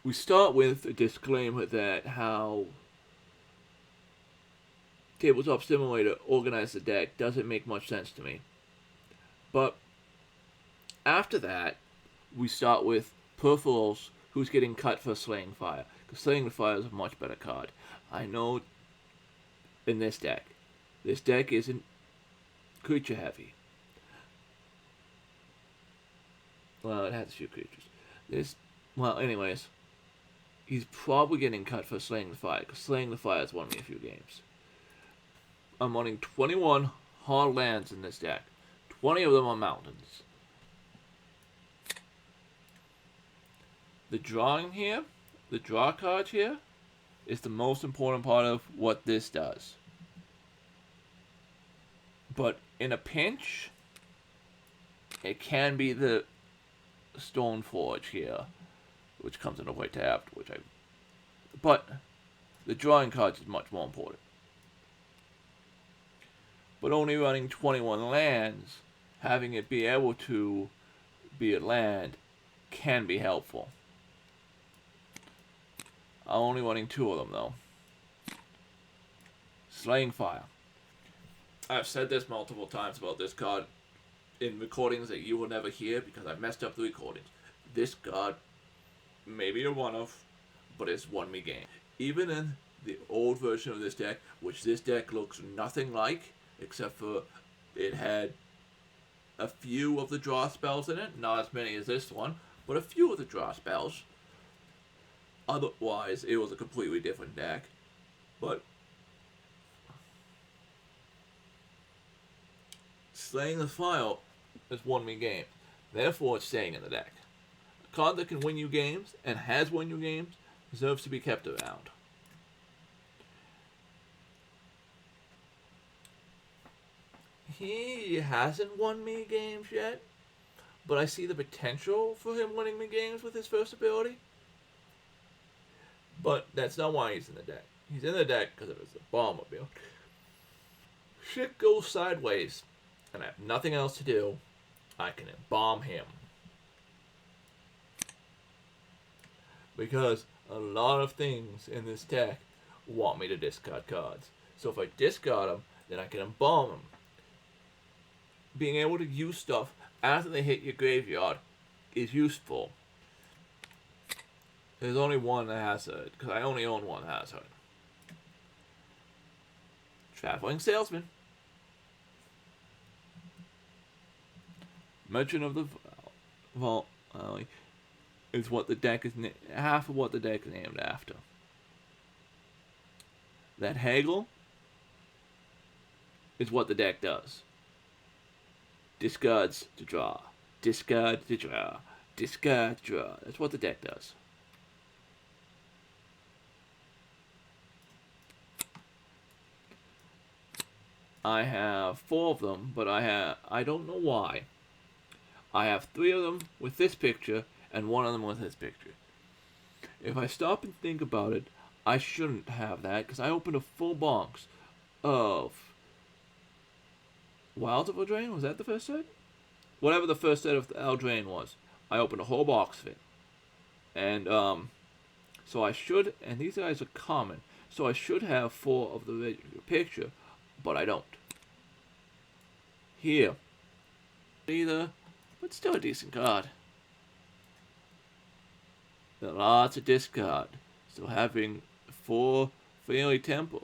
we start with a disclaimer that how Tabletop Simulator organized the deck doesn't make much sense to me. But after that, we start with Purpheros, who's getting cut for Slaying Fire. Because Slaying the Fire is a much better card. I know in this deck isn't creature heavy. Well, it has a few creatures. Anyways, he's probably getting cut for Slaying the Fire, because Slaying the Fire has won me a few games. I'm running 21 hard lands in this deck. 20 of them are mountains. The drawing here, the draw card here, is the most important part of what this does. But in a pinch, it can be the Stoneforge here, which comes into play tapped, but the drawing cards is much more important. But only running 21 lands, having it be able to be a land can be helpful. I'm only running 2 of them though. Slaying Fire. I've said this multiple times about this card in recordings that you will never hear because I messed up the recordings. This card may be a one-off, but it's won me game. Even in the old version of this deck, which this deck looks nothing like, except for it had a few of the draw spells in it, not as many as this one, but a few of the draw spells. Otherwise, it was a completely different deck. But Slaying the Fire has won me games. Therefore, it's staying in the deck. A card that can win you games, and has won you games, deserves to be kept around. He hasn't won me games yet, but I see the potential for him winning me games with his first ability. But that's not why he's in the deck. He's in the deck because of his Bombmobile. Shit goes sideways, and I have nothing else to do. I can bomb him. Because a lot of things in this deck want me to discard cards. So if I discard them, then I can embalm them. Being able to use stuff after they hit your graveyard is useful. There's only one Hazoret, because I only own one Hazoret. Traveling Salesman. Merchant of the Vault Valley is what the deck is half of what the deck is named after. That haggle is what the deck does. Discards to draw. Discard to draw. Discard to draw. That's what the deck does. I have 4 of them, but I don't know why. I have 3 of them with this picture and 1 of them with this picture. If I stop and think about it, I shouldn't have that because I opened a full box of Wilds of Eldraine. Was that the first set? Whatever the first set of Eldraine was, I opened a whole box of it. And so I should, and these guys are common, so I should have 4 of the picture, but I don't. Here, either, but still a decent card. There are lots of discard, so having 4 Fairly Tempers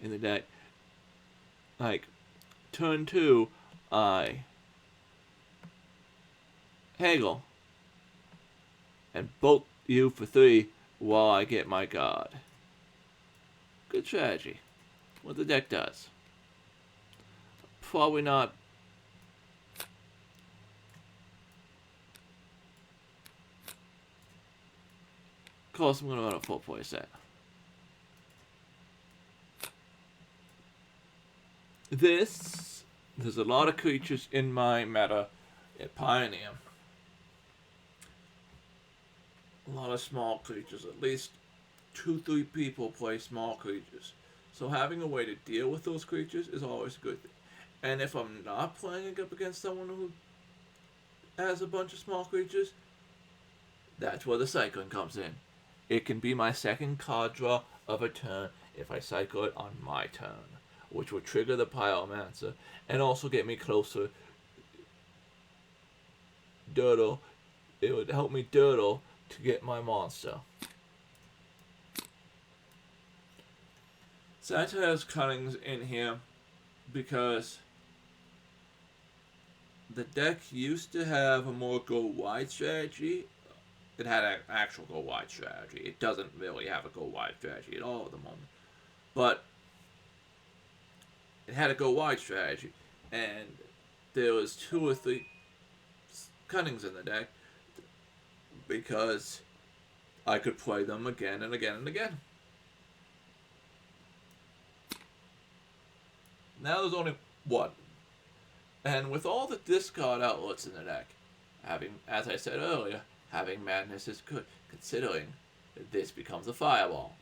in the deck, like turn 2, I haggle and bolt you for 3 while I get my card. Good strategy. What the deck does. Probably not. Of course, I'm going to run a full play set. There's a lot of creatures in my meta at Pioneer. A lot of small creatures. At least 2-3 people play small creatures. So having a way to deal with those creatures is always a good thing. And if I'm not playing up against someone who has a bunch of small creatures, That's where the cycling comes in. It can be my second card draw of a turn if I cycle it on my turn, which would trigger the Pyromancer and also get me closer. Dirtle. It would help me dirtle to get my monster. Satyr has Cunnings in here because the deck used to have a more go wide strategy. It had an actual go wide strategy. It doesn't really have a go wide strategy at all at the moment. But it had a go wide strategy. And there was 2 or 3 Cunnings in the deck because I could play them again and again and again. Now there's only 1. And with all the discard outlets in the deck, having, as I said earlier, having Madness is good, considering this becomes a Fireball.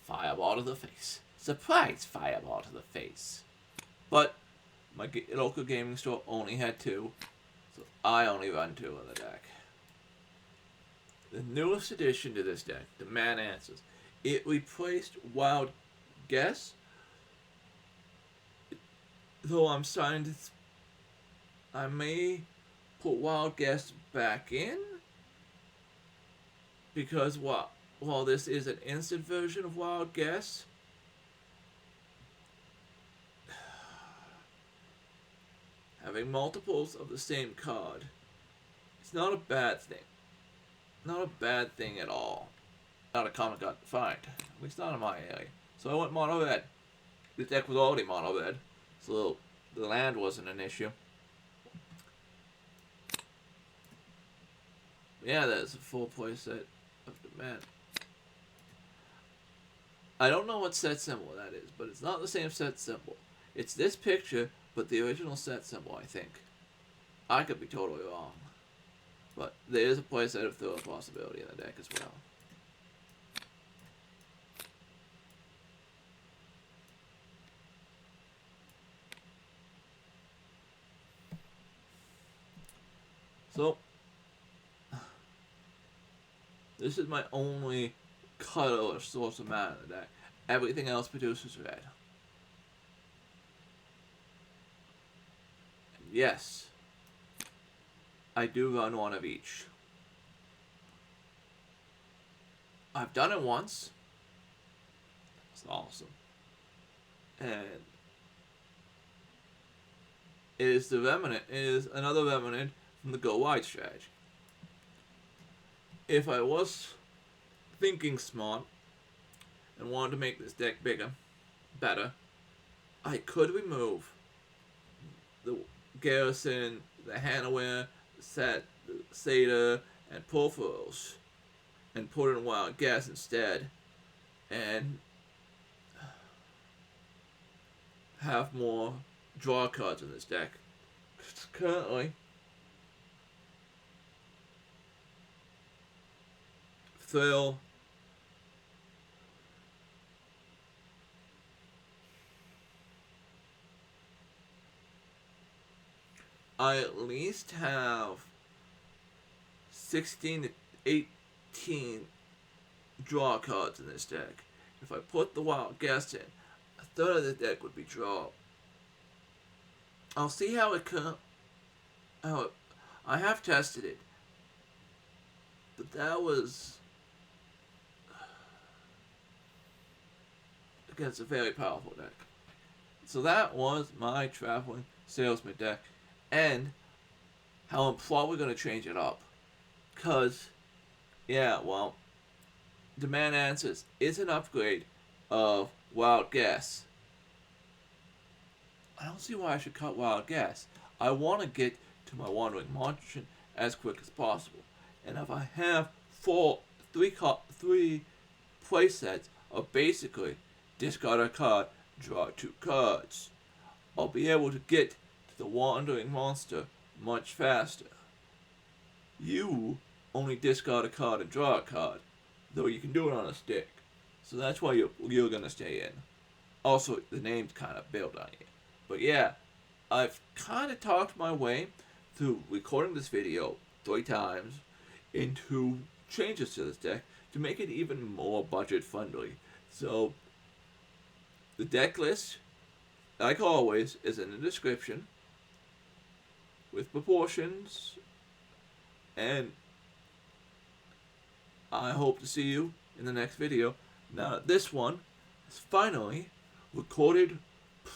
Fireball to the face. Surprise Fireball to the face. But my local gaming store only had 2, so I only run 2 in the deck. The newest addition to this deck, the Man Answers, it replaced Wild Guess. Though I'm starting to... I may put Wild Guess back in. Because while this is an instant version of Wild Guess, having multiples of the same card, it's not a bad thing. Not a bad thing at all. Not a common card to find. At least not in my area. So I went mono red. The deck was already mono red, so the land wasn't an issue. Yeah, that's a full play set of the man. I don't know what set symbol that is, but it's not the same set symbol. It's this picture, but the original set symbol, I think. I could be totally wrong. But there is a playset of throw possibility in the deck as well. So, this is my only color source of mana in the deck. Everything else produces red. And yes, I do run 1 of each. I've done it once. It's awesome. And it is the remnant. It is another remnant from the go wide strategy. If I was thinking smart and wanted to make this deck bigger, better, I could remove the Garrison, the Hanweir, Satyr, and Purpheros and put in Wild Guess instead and have more draw cards in this deck. Currently, Thrill, I at least have 16 to 18 draw cards in this deck. If I put the Wild Guess in, a third of the deck would be draw. I'll see how it comes. I have tested it, but that was against a very powerful deck. So that was my Traveling Salesman deck, and how I'm probably going to change it up. Because, yeah, well, Demand Answers is an upgrade of Wild Guess. I don't see why I should cut Wild Guess. I want to get to my Wandering Martian as quick as possible. And if I have three playsets of basically discard a card, draw 2 cards, I'll be able to get to the Wandering Monster much faster. You only discard a card and draw a card, though you can do it on a stick. So that's why you're gonna stay in. Also, the name's kind of built on you. But yeah, I've kind of talked my way through recording this video 3 times. into changes to this deck to make it even more budget friendly. So the deck list, like always, is in the description with proportions, and I hope to see you in the next video. Now this one is finally recorded